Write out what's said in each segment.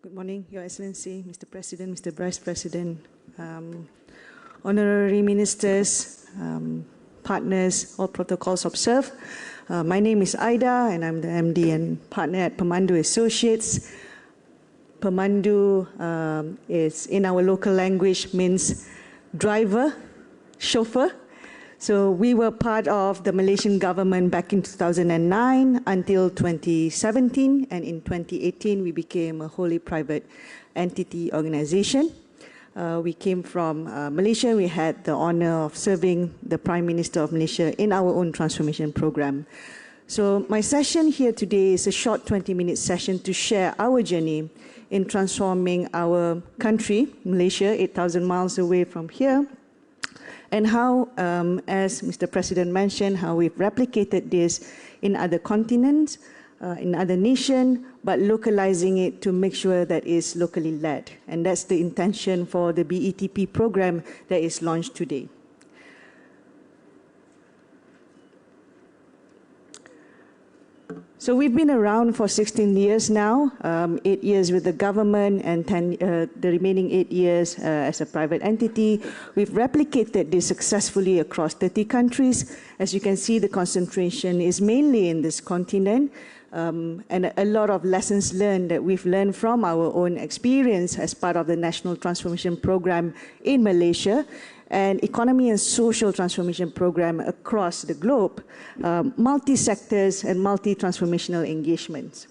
Good morning, Your Excellency, Mr. President, Mr. Vice President, honorary ministers, partners, all protocols observed. My name is Aida, and I'm the MD and partner at PEMANDU Associates. PEMANDU is, in our local language, means driver, chauffeur. So we were part of the Malaysian government back in 2009 until 2017, and in 2018 we became a wholly private entity organization. We came from Malaysia. We had the honor of serving the Prime Minister of Malaysia in our own transformation program. So my session here today is a short 20-minute session to share our journey in transforming our country, Malaysia, 8,000 miles away from here, and how, as Mr. President mentioned, how we've replicated this in other continents, in other nations, but localizing it to make sure that it's locally led. And that's the intention for the BETP program that is launched today. So we've been around for 16 years now, 8 years with the government and the remaining 8 years as a private entity. We've replicated this successfully across 30 countries. As you can see, the concentration is mainly in this continent, and a lot of lessons learned that we've learned from our own experience as part of the National Transformation Program in Malaysia, and economy and social transformation program across the globe, multi-sectors and multi-transformational engagements.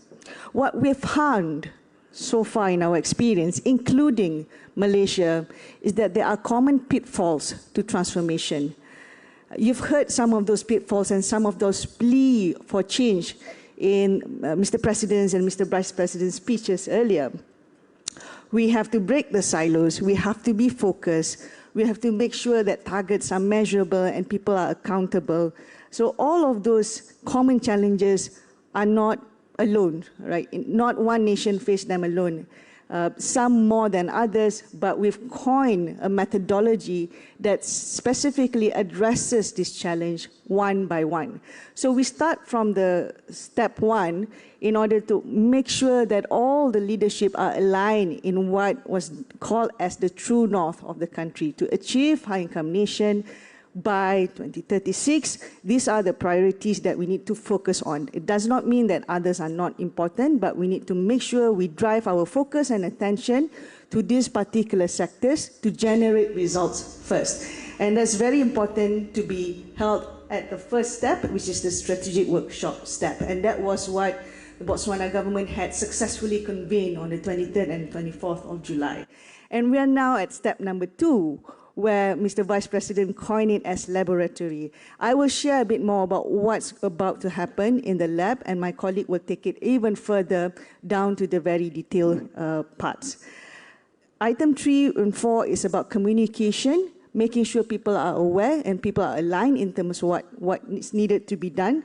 What we've found so far in our experience, including Malaysia, is that there are common pitfalls to transformation. You've heard some of those pitfalls and some of those plea for change in Mr. President's and Mr. Vice President's speeches earlier. We have to break the silos. We have to be focused. We have to make sure that targets are measurable and people are accountable. So all of those common challenges are not alone, right? Not one nation faced them alone. Some more than others, but we've coined a methodology that specifically addresses this challenge one by one. So we start from the step one in order to make sure that all the leadership are aligned in what was called as the true north of the country to achieve high-income nation by 2036. These are the priorities that we need to focus on. It does not mean that others are not important, but we need to make sure we drive our focus and attention to these particular sectors to generate results first. And that's very important to be held at the first step, which is the strategic workshop step. And that was what the Botswana government had successfully convened on the 23rd and 24th of July. And we are now at step number 2, where Mr. Vice President coined it as laboratory. I will share a bit more about what's about to happen in the lab, and my colleague will take it even further down to the very detailed parts. Item 3 and 4 is about communication, making sure people are aware and people are aligned in terms of what is needed to be done.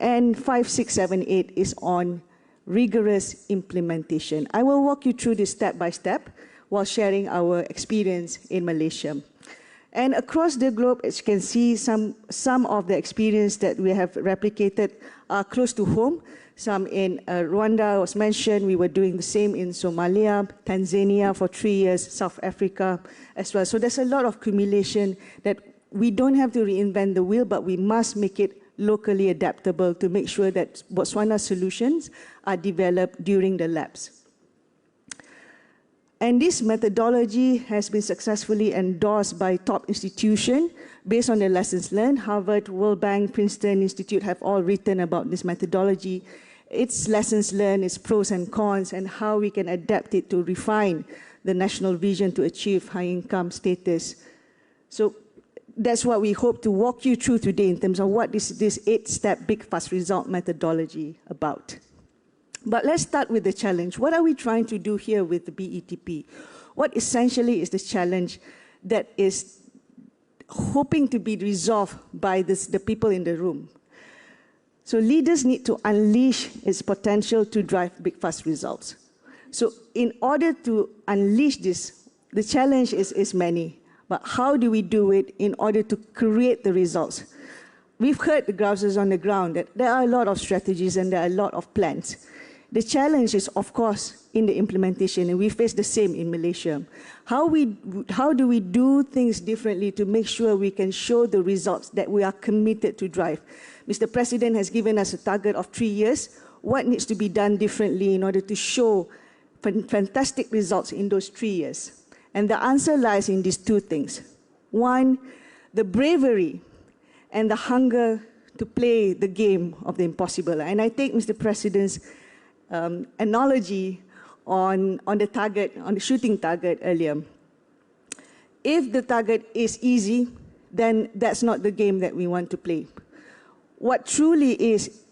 And 5, 6, 7, 8 is on rigorous implementation. I will walk you through this step by step while sharing our experience in Malaysia. And across the globe, as you can see, some of the experience that we have replicated are close to home. Some in Rwanda was mentioned. We were doing the same in Somalia, Tanzania for 3 years, South Africa as well. So there's a lot of accumulation that we don't have to reinvent the wheel, but we must make it locally adaptable to make sure that Botswana solutions are developed during the labs. And this methodology has been successfully endorsed by top institutions based on the lessons learned. Harvard, World Bank, Princeton Institute have all written about this methodology, its lessons learned, its pros and cons, and how we can adapt it to refine the national vision to achieve high-income status. So that's what we hope to walk you through today in terms of what is this 8-step big fast result methodology about. But let's start with the challenge. What are we trying to do here with the BETP? What essentially is the challenge that is hoping to be resolved by the people in the room? So leaders need to unleash its potential to drive big fast results. So in order to unleash this, the challenge is many. But how do we do it in order to create the results? We've heard the grouses on the ground that there are a lot of strategies and there are a lot of plans. The challenge is, of course, in the implementation, and we face the same in Malaysia. How do we do things differently to make sure we can show the results that we are committed to drive? Mr. President has given us a target of 3 years. What needs to be done differently in order to show fantastic results in those 3 years? And the answer lies in these two things. One, the bravery and the hunger to play the game of the impossible. And I take Mr. President's analogy on the target, on the shooting target earlier. If the target is easy, then that's not the game that we want to play. What truly is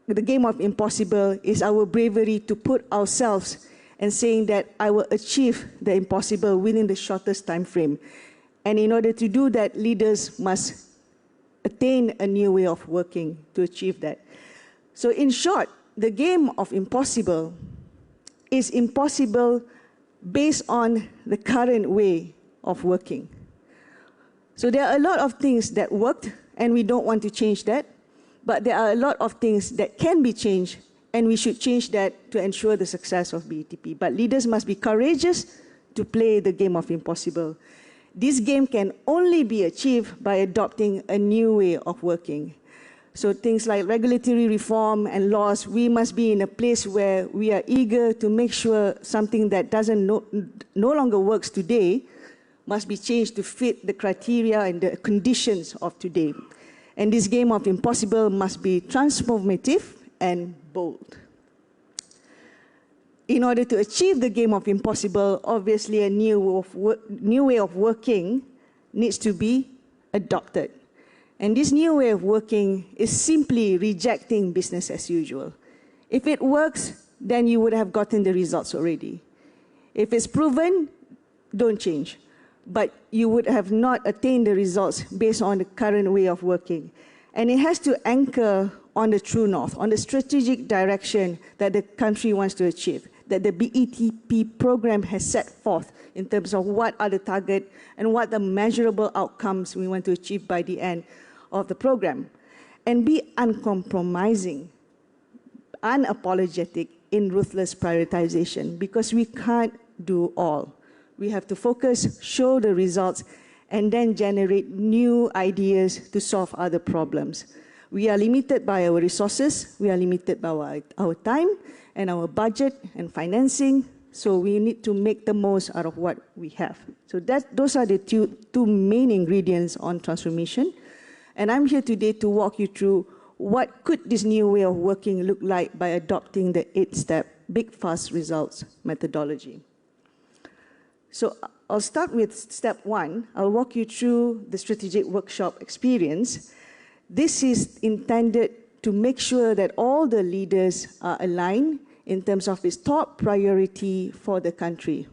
the game of impossible is our bravery to put ourselves and saying that I will achieve the impossible within the shortest time frame. And in order to do that, leaders must attain a new way of working to achieve that. So in short, the game of impossible is impossible based on the current way of working. So there are a lot of things that worked, and we don't want to change that, but there are a lot of things that can be changed, and we should change that to ensure the success of BETP. But leaders must be courageous to play the game of impossible. This game can only be achieved by adopting a new way of working. So things like regulatory reform and laws, we must be in a place where we are eager to make sure something that no longer works today must be changed to fit the criteria and the conditions of today. And this game of impossible must be transformative and bold. In order to achieve the game of impossible, obviously a new way of working needs to be adopted. And this new way of working is simply rejecting business as usual. If it works, then you would have gotten the results already. If it's proven, don't change. But you would have not attained the results based on the current way of working. And it has to anchor on the true north, on the strategic direction that the country wants to achieve, that the BETP program has set forth in terms of what are the target and what the measurable outcomes we want to achieve by the end of the program. And be uncompromising, unapologetic in ruthless prioritization, because we can't do all. We have to focus, show the results, and then generate new ideas to solve other problems. We are limited by our resources, we are limited by our time and our budget and financing, so we need to make the most out of what we have. So those are the two main ingredients on transformation. And I'm here today to walk you through what could this new way of working look like by adopting the 8-step big fast results methodology. So I'll start with step 1. I'll walk you through the strategic workshop experience. This is intended to make sure that all the leaders are aligned in terms of its top priority for the country.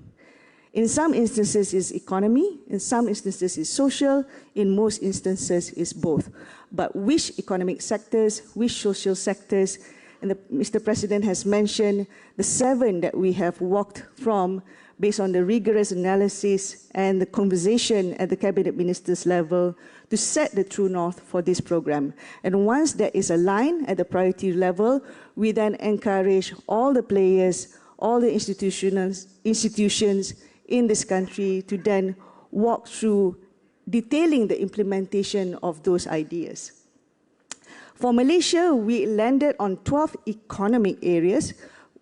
In some instances, it's economy. In some instances, it's social. In most instances, it's both. But which economic sectors, which social sectors, and Mr. President has mentioned the 7 that we have walked from based on the rigorous analysis and the conversation at the cabinet ministers level to set the true north for this program. And once that is aligned at the priority level, we then encourage all the players, all the institutions in this country to then walk through detailing the implementation of those ideas. For Malaysia, we landed on 12 economic areas.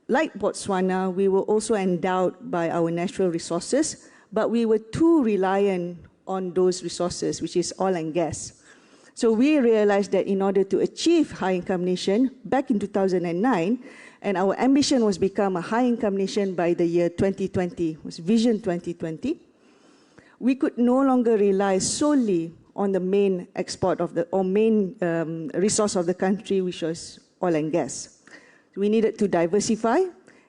Like Botswana, we were also endowed by our natural resources, but we were too reliant on those resources, which is oil and gas. So we realized that in order to achieve high-income nation back in 2009, and our ambition was become a high-income nation by the year 2020, was Vision 2020, we could no longer rely solely on the main export of the, or main resource of the country, which was oil and gas. We needed to diversify,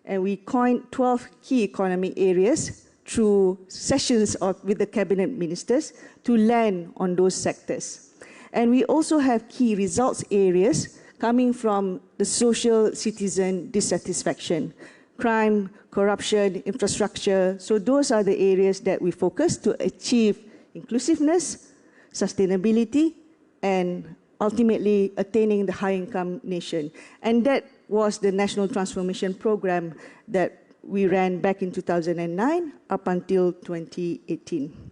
and we coined 12 key economic areas through sessions with the cabinet ministers to land on those sectors. And we also have key results areas coming from the social citizen dissatisfaction, crime, corruption, infrastructure. So those are the areas that we focus to achieve inclusiveness, sustainability, and ultimately attaining the high-income nation. And that was the National Transformation Program that we ran back in 2009 up until 2018.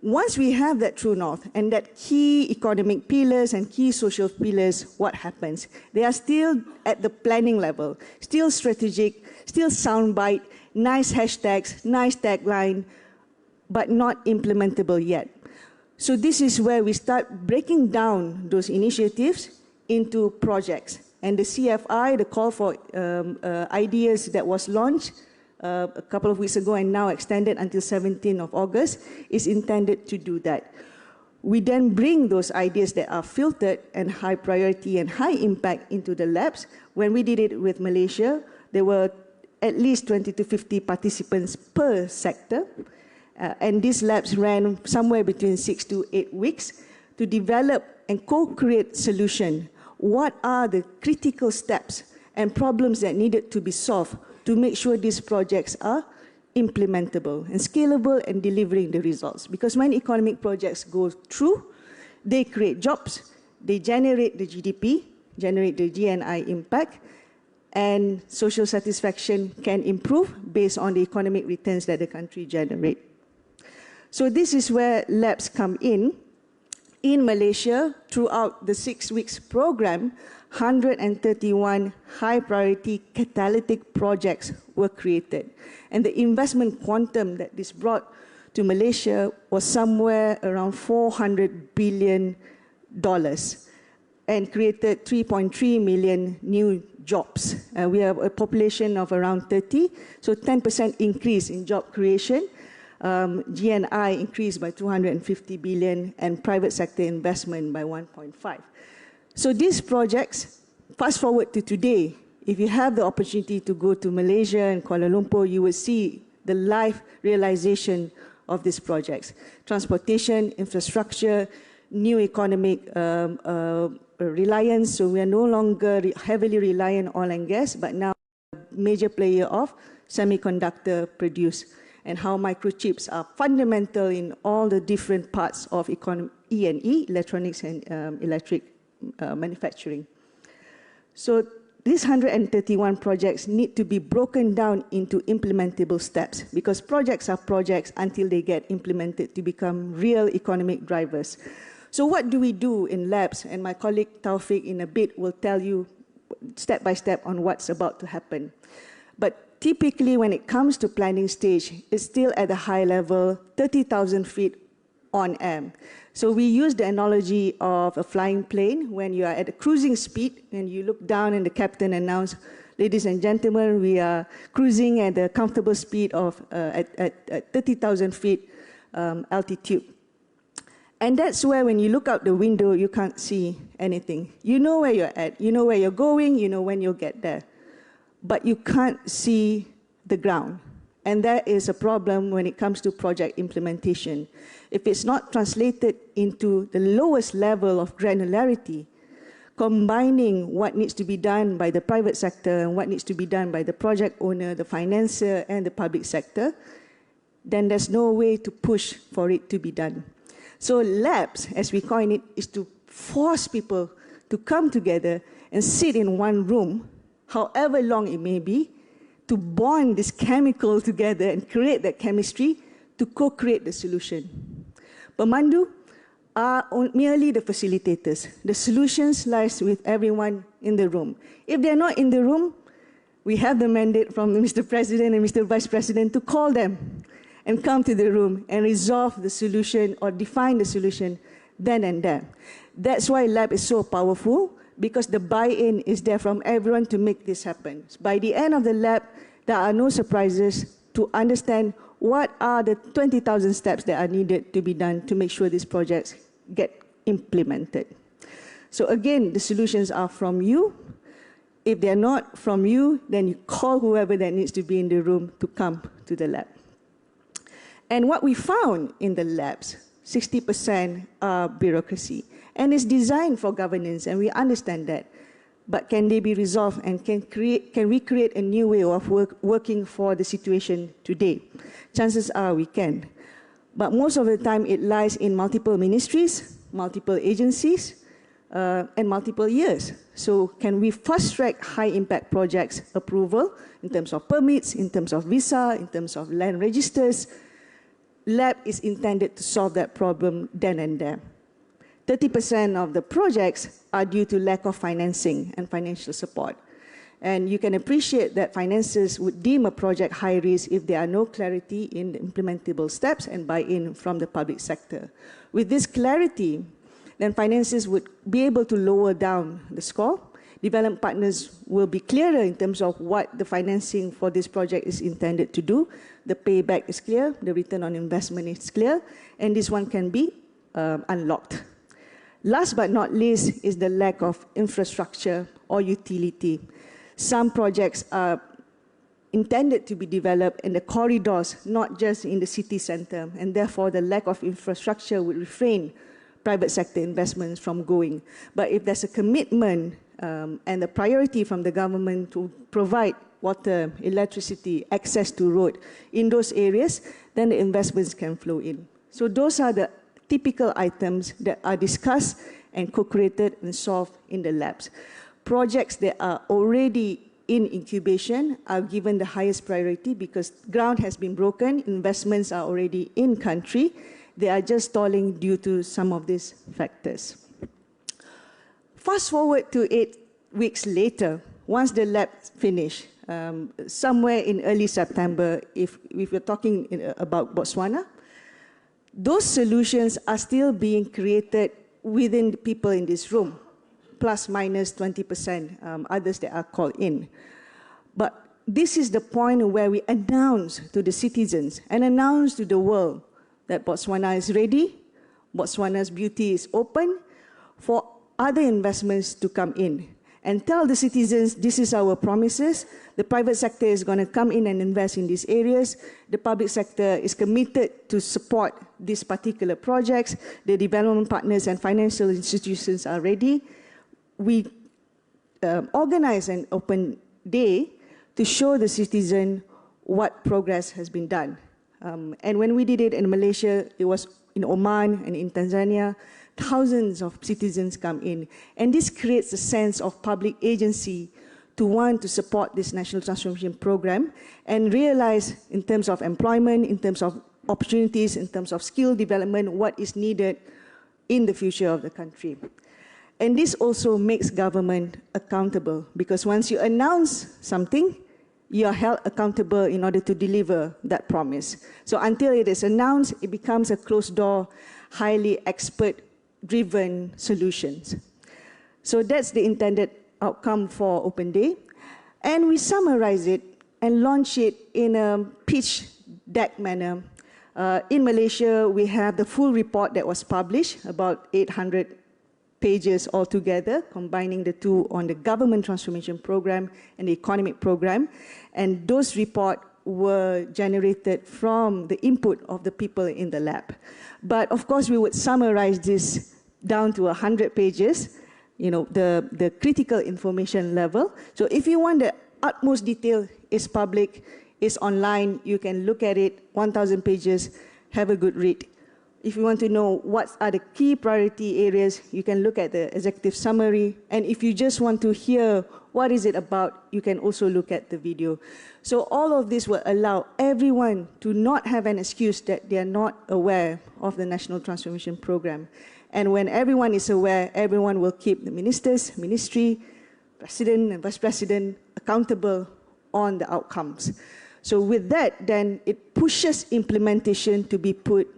Once we have that true north and that key economic pillars and key social pillars, what happens? They are still at the planning level, still strategic, still soundbite, nice hashtags, nice tagline, but not implementable yet. So this is where we start breaking down those initiatives into projects. And the CFI, the call for ideas that was launched a couple of weeks ago and now extended until 17th of August, is intended to do that. We then bring those ideas that are filtered and high priority and high impact into the labs. When we did it with Malaysia, there were at least 20 to 50 participants per sector. And these labs ran somewhere between 6 to 8 weeks to develop and co-create solution. What are the critical steps and problems that needed to be solved to make sure these projects are implementable and scalable and delivering the results? Because when economic projects go through, they create jobs, they generate the GDP, generate the GNI impact, and social satisfaction can improve based on the economic returns that the country generates. So this is where labs come in. In Malaysia, throughout the 6 weeks program, 131 high-priority catalytic projects were created. And the investment quantum that this brought to Malaysia was somewhere around $400 billion and created 3.3 million new jobs. We have a population of around 30, so 10% increase in job creation. GNI increased by 250 billion and private sector investment by 1.5. So these projects, fast forward to today, if you have the opportunity to go to Malaysia and Kuala Lumpur, you will see the live realization of these projects. Transportation, infrastructure, new economic reliance, so we are no longer heavily reliant on oil and gas, but now a major player of semiconductor produce, and how microchips are fundamental in all the different parts of E&E, electronics and electric manufacturing. So these 131 projects need to be broken down into implementable steps, because projects are projects until they get implemented to become real economic drivers. So what do we do in labs? And my colleague Taufik in a bit will tell you step by step on what's about to happen. But typically, when it comes to planning stage, it's still at a high level, 30,000 feet on air. So we use the analogy of a flying plane when you are at a cruising speed and you look down and the captain announces, ladies and gentlemen, we are cruising at a comfortable speed of at 30,000 feet altitude. And that's where when you look out the window, you can't see anything. You know where you're at, you know where you're going, you know when you'll get there. But you can't see the ground. And that is a problem when it comes to project implementation. If it's not translated into the lowest level of granularity, combining what needs to be done by the private sector and what needs to be done by the project owner, the financier, and the public sector, then there's no way to push for it to be done. So labs, as we coin it, is to force people to come together and sit in one room, however long it may be, to bond this chemical together and create that chemistry to co-create the solution. PEMANDU are merely the facilitators. The solutions lies with everyone in the room. If they're not in the room, we have the mandate from Mr. President and Mr. Vice President to call them and come to the room and resolve the solution or define the solution then and there. That's why lab is so powerful, because the buy-in is there from everyone to make this happen. By the end of the lab, there are no surprises to understand what are the 20,000 steps that are needed to be done to make sure these projects get implemented. So again, the solutions are from you. If they're not from you, then you call whoever that needs to be in the room to come to the lab. And what we found in the labs, 60% are bureaucracy. And it's designed for governance, and we understand that. But can they be resolved, and can we create a new way of working for the situation today? Chances are we can. But most of the time it lies in multiple ministries, multiple agencies, and multiple years. So can we fast-track high-impact projects approval in terms of permits, in terms of visa, in terms of land registers? Lab is intended to solve that problem then and there. 30% of the projects are due to lack of financing and financial support. And you can appreciate that financiers would deem a project high risk if there are no clarity in the implementable steps and buy-in from the public sector. With this clarity, then financiers would be able to lower down the score. Development partners will be clearer in terms of what the financing for this project is intended to do. The payback is clear, the return on investment is clear, and this one can be unlocked. Last but not least is the lack of infrastructure or utility. Some projects are intended to be developed in the corridors, not just in the city center, and therefore the lack of infrastructure would refrain private sector investments from going. But if there's a commitment and the priority from the government to provide water, electricity, access to road in those areas, then the investments can flow in. So those are the typical items that are discussed and co-created and solved in the labs. Projects that are already in incubation are given the highest priority because ground has been broken, investments are already in country, they are just stalling due to some of these factors. Fast forward to 8 weeks later, once the lab finished, somewhere in early September, if we're talking about Botswana, those solutions are still being created within the people in this room, plus minus 20%, others that are called in. But this is the point where we announce to the citizens and announce to the world that Botswana is ready, Botswana's beauty is open for other investments to come in. And tell the citizens, this is our promises. The private sector is going to come in and invest in these areas. The public sector is committed to support these particular projects. The development partners and financial institutions are ready. We organize an open day to show the citizen what progress has been done. And when we did it in Malaysia, it was in Oman and in Tanzania, thousands of citizens come in. And this creates a sense of public agency to want to support this National Transformation Program and realize in terms of employment, in terms of opportunities, in terms of skill development, what is needed in the future of the country. And this also makes government accountable because once you announce something, you are held accountable in order to deliver that promise. So until it is announced, it becomes a closed door, highly expert-driven solutions. So that's the intended outcome for Open Day. And we summarize it and launch it in a pitch deck manner. In Malaysia, we have the full report that was published, about 800 pages altogether, combining the two on the government transformation program and the economic program. And those reports were generated from the input of the people in the lab. But of course, we would summarize this down to 100 pages, you know, the critical information level. So if you want the utmost detail, is public, is online, you can look at it, 1,000 pages, have a good read. If you want to know what are the key priority areas, you can look at the executive summary. And if you just want to hear what is it about, you can also look at the video. So all of this will allow everyone to not have an excuse that they are not aware of the National Transformation Program. And when everyone is aware, everyone will keep the ministers, ministry, president and vice president accountable on the outcomes. So with that, then it pushes implementation to be put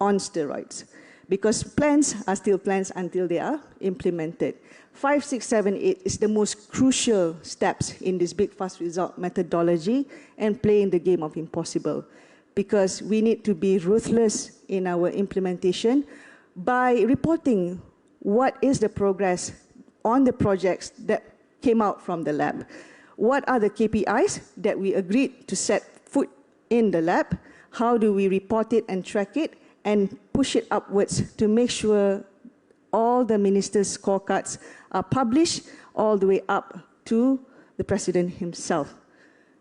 on steroids, because plans are still plans until they are implemented. 5, 6, 7, 8 is the most crucial steps in this big fast result methodology and playing the game of impossible, because we need to be ruthless in our implementation by reporting what is the progress on the projects that came out from the lab. What are the KPIs that we agreed to set foot in the lab? How do we report it and track it and push it upwards to make sure all the ministers' scorecards are published all the way up to the president himself.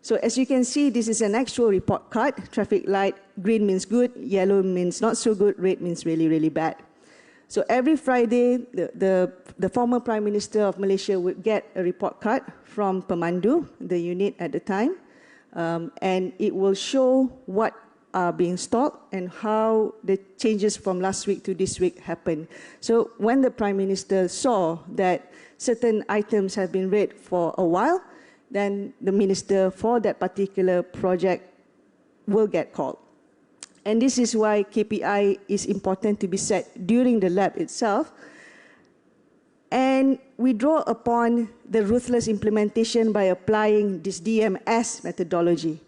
So as you can see, this is an actual report card. Traffic light, green means good, yellow means not so good, red means really, really bad. So every Friday, the former Prime Minister of Malaysia would get a report card from PEMANDU, the unit at the time, and it will show what are being installed and how the changes from last week to this week happen. So when the Prime Minister saw that certain items have been read for a while, then the minister for that particular project will get called. And this is why KPI is important to be set during the lab itself. And we draw upon the ruthless implementation by applying this DMS methodology.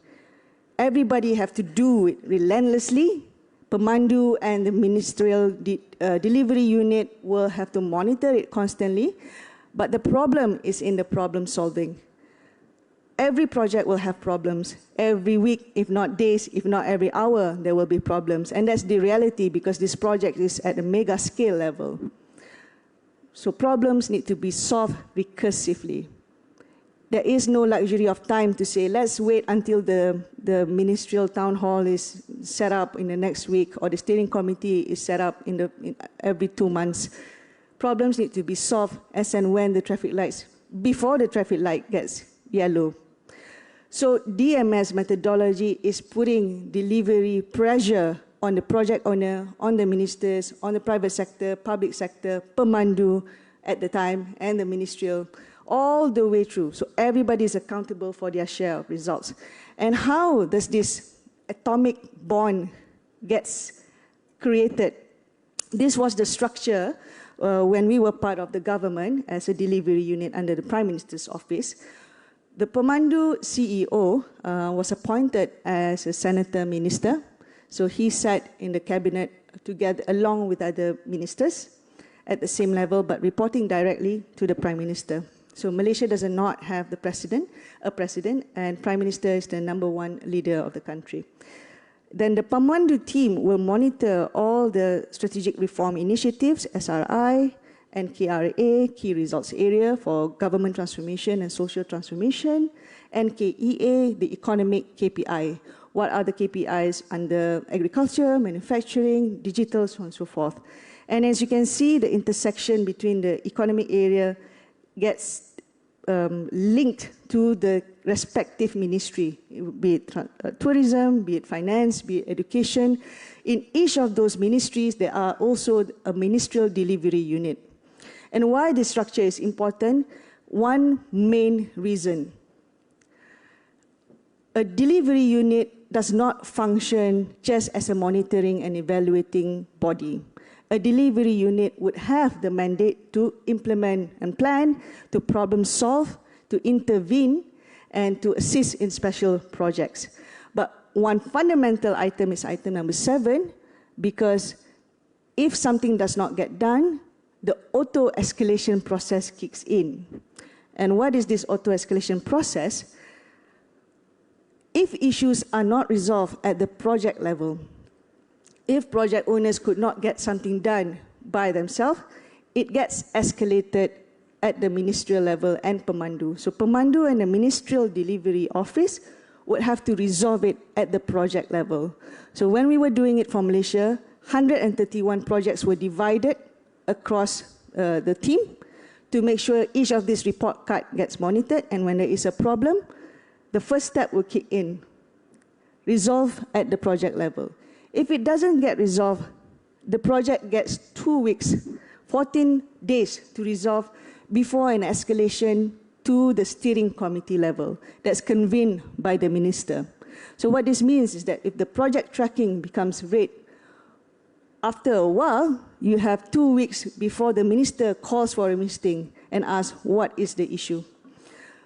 Everybody have to do it relentlessly. PEMANDU and the ministerial delivery unit will have to monitor it constantly. But the problem is in the problem solving. Every project will have problems. Every week, if not days, if not every hour, there will be problems. And that's the reality because this project is at a mega scale level. So problems need to be solved recursively. There is no luxury of time to say, let's wait until the ministerial town hall is set up in the next week or the steering committee is set up every 2 months. Problems need to be solved as and when the traffic lights, before the traffic light gets yellow. So DMS methodology is putting delivery pressure on the project owner, on the ministers, on the private sector, public sector, PEMANDU at the time, and the ministerial, all the way through. So everybody is accountable for their share of results. And how does this atomic bond gets created? This was the structure when we were part of the government as a delivery unit under the Prime Minister's office. The PEMANDU CEO was appointed as a senator minister. So he sat in the cabinet together along with other ministers at the same level, but reporting directly to the Prime Minister. So Malaysia does not have a president, and Prime Minister is the #1 leader of the country. Then the PEMANDU team will monitor all the strategic reform initiatives, SRI, and KRA, Key Results Area for Government Transformation and Social Transformation, and KEA, the Economic KPI. What are the KPIs under agriculture, manufacturing, digital, so on and so forth. And as you can see, the intersection between the economic area gets linked to the respective ministry, be it tourism, be it finance, be it education. In each of those ministries, there are also a ministerial delivery unit. And why this structure is important? One main reason. A delivery unit does not function just as a monitoring and evaluating body. A delivery unit would have the mandate to implement and plan, to problem solve, to intervene, and to assist in special projects. But one fundamental item is item number 7, because if something does not get done, the auto-escalation process kicks in. And what is this auto-escalation process? If issues are not resolved at the project level, if project owners could not get something done by themselves, it gets escalated at the ministerial level and PEMANDU. So PEMANDU and the Ministerial Delivery Office would have to resolve it at the project level. So when we were doing it for Malaysia, 131 projects were divided across the team to make sure each of these report card gets monitored, and when there is a problem, the first step will kick in, resolve at the project level. If it doesn't get resolved, the project gets 2 weeks, 14 days to resolve before an escalation to the steering committee level that's convened by the minister. So what this means is that if the project tracking becomes red, after a while, you have 2 weeks before the minister calls for a meeting and asks, what is the issue?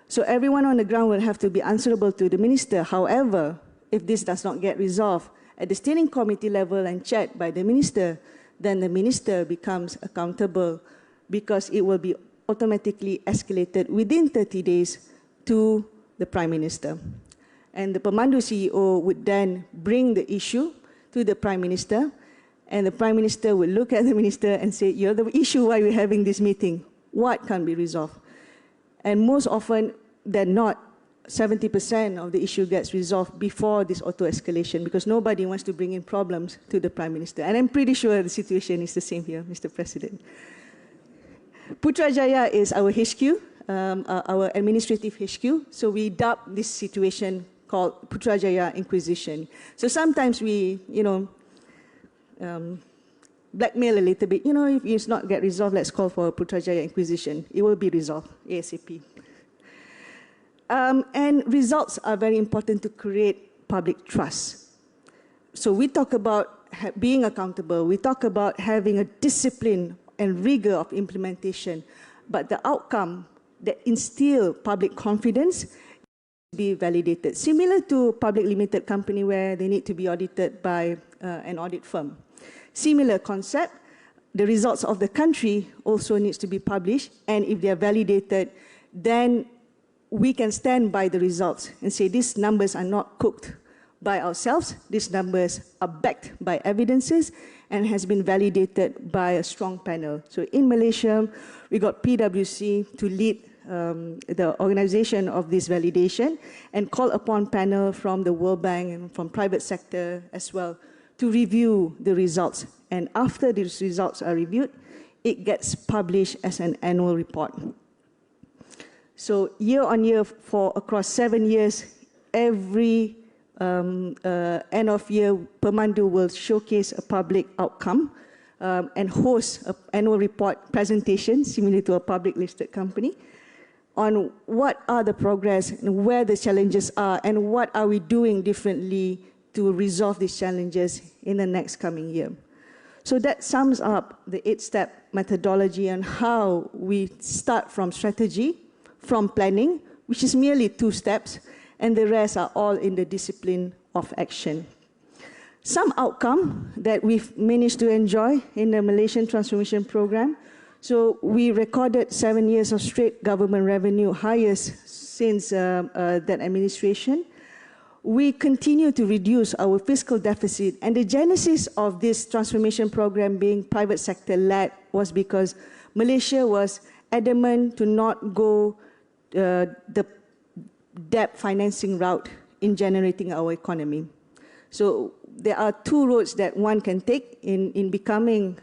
So everyone on the ground will have to be answerable to the minister. However, if this does not get resolved at the steering committee level and checked by the minister, then the minister becomes accountable because it will be automatically escalated within 30 days to the Prime Minister. And the PEMANDU CEO would then bring the issue to the Prime Minister, and the Prime Minister would look at the minister and say, you're the issue why we're having this meeting. What can be resolved? And most often than not, 70% of the issue gets resolved before this auto-escalation, because nobody wants to bring in problems to the Prime Minister. And I'm pretty sure the situation is the same here, Mr. President. Putrajaya is our HQ, our administrative HQ. So we dubbed this situation called Putrajaya Inquisition. So sometimes we, blackmail a little bit. If it's not get resolved, let's call for a Putrajaya Inquisition. It will be resolved ASAP. And results are very important to create public trust. So we talk about being accountable. We talk about having a discipline and rigor of implementation. But the outcome that instill public confidence be validated. Similar to public limited company where they need to be audited by an audit firm. Similar concept, the results of the country also needs to be published, and if they are validated, then we can stand by the results and say these numbers are not cooked by ourselves, these numbers are backed by evidences and has been validated by a strong panel. So in Malaysia, we got PwC to lead the organization of this validation and call upon panel from the World Bank and from private sector as well to review the results. And after these results are reviewed, it gets published as an annual report. So year on year for across 7 years, every end of year, PEMANDU will showcase a public outcome and host an annual report presentation similar to a public listed company on what are the progress and where the challenges are and what are we doing differently to resolve these challenges in the next coming year. So that sums up the 8-step methodology on how we start from strategy, from planning, which is merely 2 steps, and the rest are all in the discipline of action. Some outcome that we've managed to enjoy in the Malaysian Transformation Program. So we recorded 7 years of straight government revenue, highest since that administration. We continue to reduce our fiscal deficit, and the genesis of this transformation program being private sector led was because Malaysia was adamant to not go the debt financing route in generating our economy. So there are 2 roads that one can take in becoming,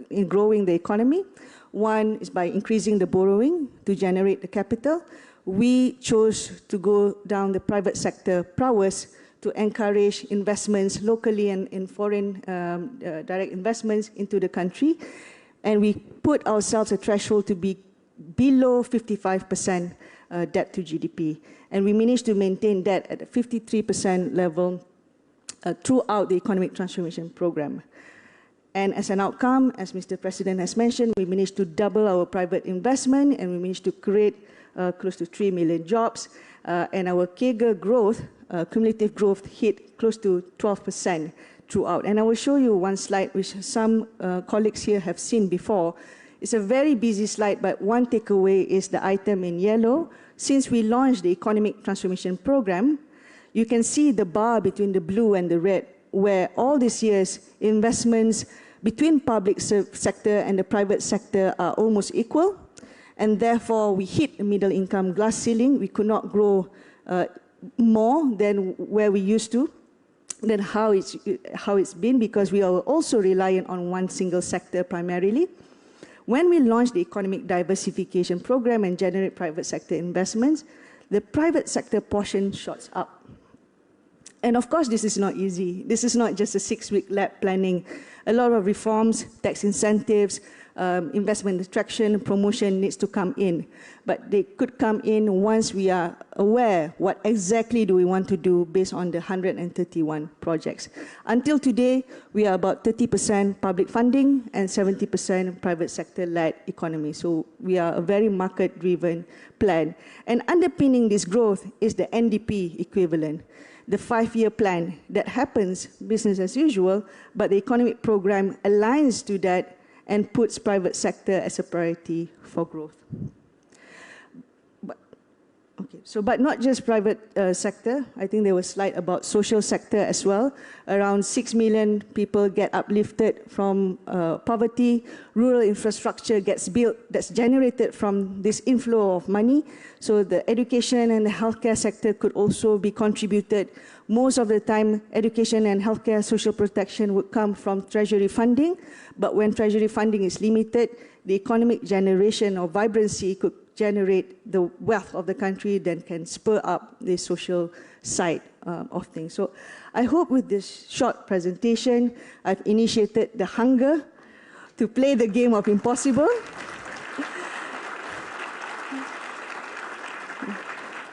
in growing the economy. One is by increasing the borrowing to generate the capital. We chose to go down the private sector prowess to encourage investments locally and in foreign direct investments into the country. And we put ourselves a threshold to be below 55% debt to GDP. And we managed to maintain that at a 53% level throughout the economic transformation program. And as an outcome, as Mr. President has mentioned, we managed to double our private investment and we managed to create close to 3 million jobs. And our CAGR growth, cumulative growth, hit close to 12% throughout. And I will show you one slide which some colleagues here have seen before. It's a very busy slide, but one takeaway is the item in yellow. Since we launched the Economic Transformation Program, you can see the bar between the blue and the red, where all these years, investments between public sector and the private sector are almost equal, and therefore we hit the middle income glass ceiling. We could not grow more than where we used to, than how it's been, because we are also reliant on one single sector primarily. When we launched the Economic Diversification Program and generate private sector investments, the private sector portion shots up. And of course, this is not easy. This is not just a 6-week lab planning. A lot of reforms, tax incentives, investment attraction, promotion needs to come in. But they could come in once we are aware what exactly do we want to do based on the 131 projects. Until today, we are about 30% public funding and 70% private sector-led economy. So we are a very market-driven plan. And underpinning this growth is the NDP equivalent, the 5-year plan that happens business as usual, but the economic program aligns to that and puts private sector as a priority for growth. Okay, so but not just private sector. I think there was a slide about social sector as well. Around 6 million people get uplifted from poverty. Rural infrastructure gets built that's generated from this inflow of money. So the education and the healthcare sector could also be contributed. Most of the time, education and healthcare social protection would come from treasury funding. But when treasury funding is limited, the economic generation of vibrancy could generate the wealth of the country, then can spur up the social side of things. So I hope with this short presentation, I've initiated the hunger to play the game of impossible.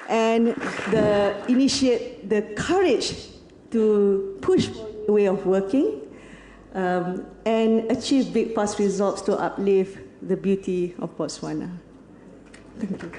And the courage to push the way of working and achieve big past results to uplift the beauty of Botswana. Thank you.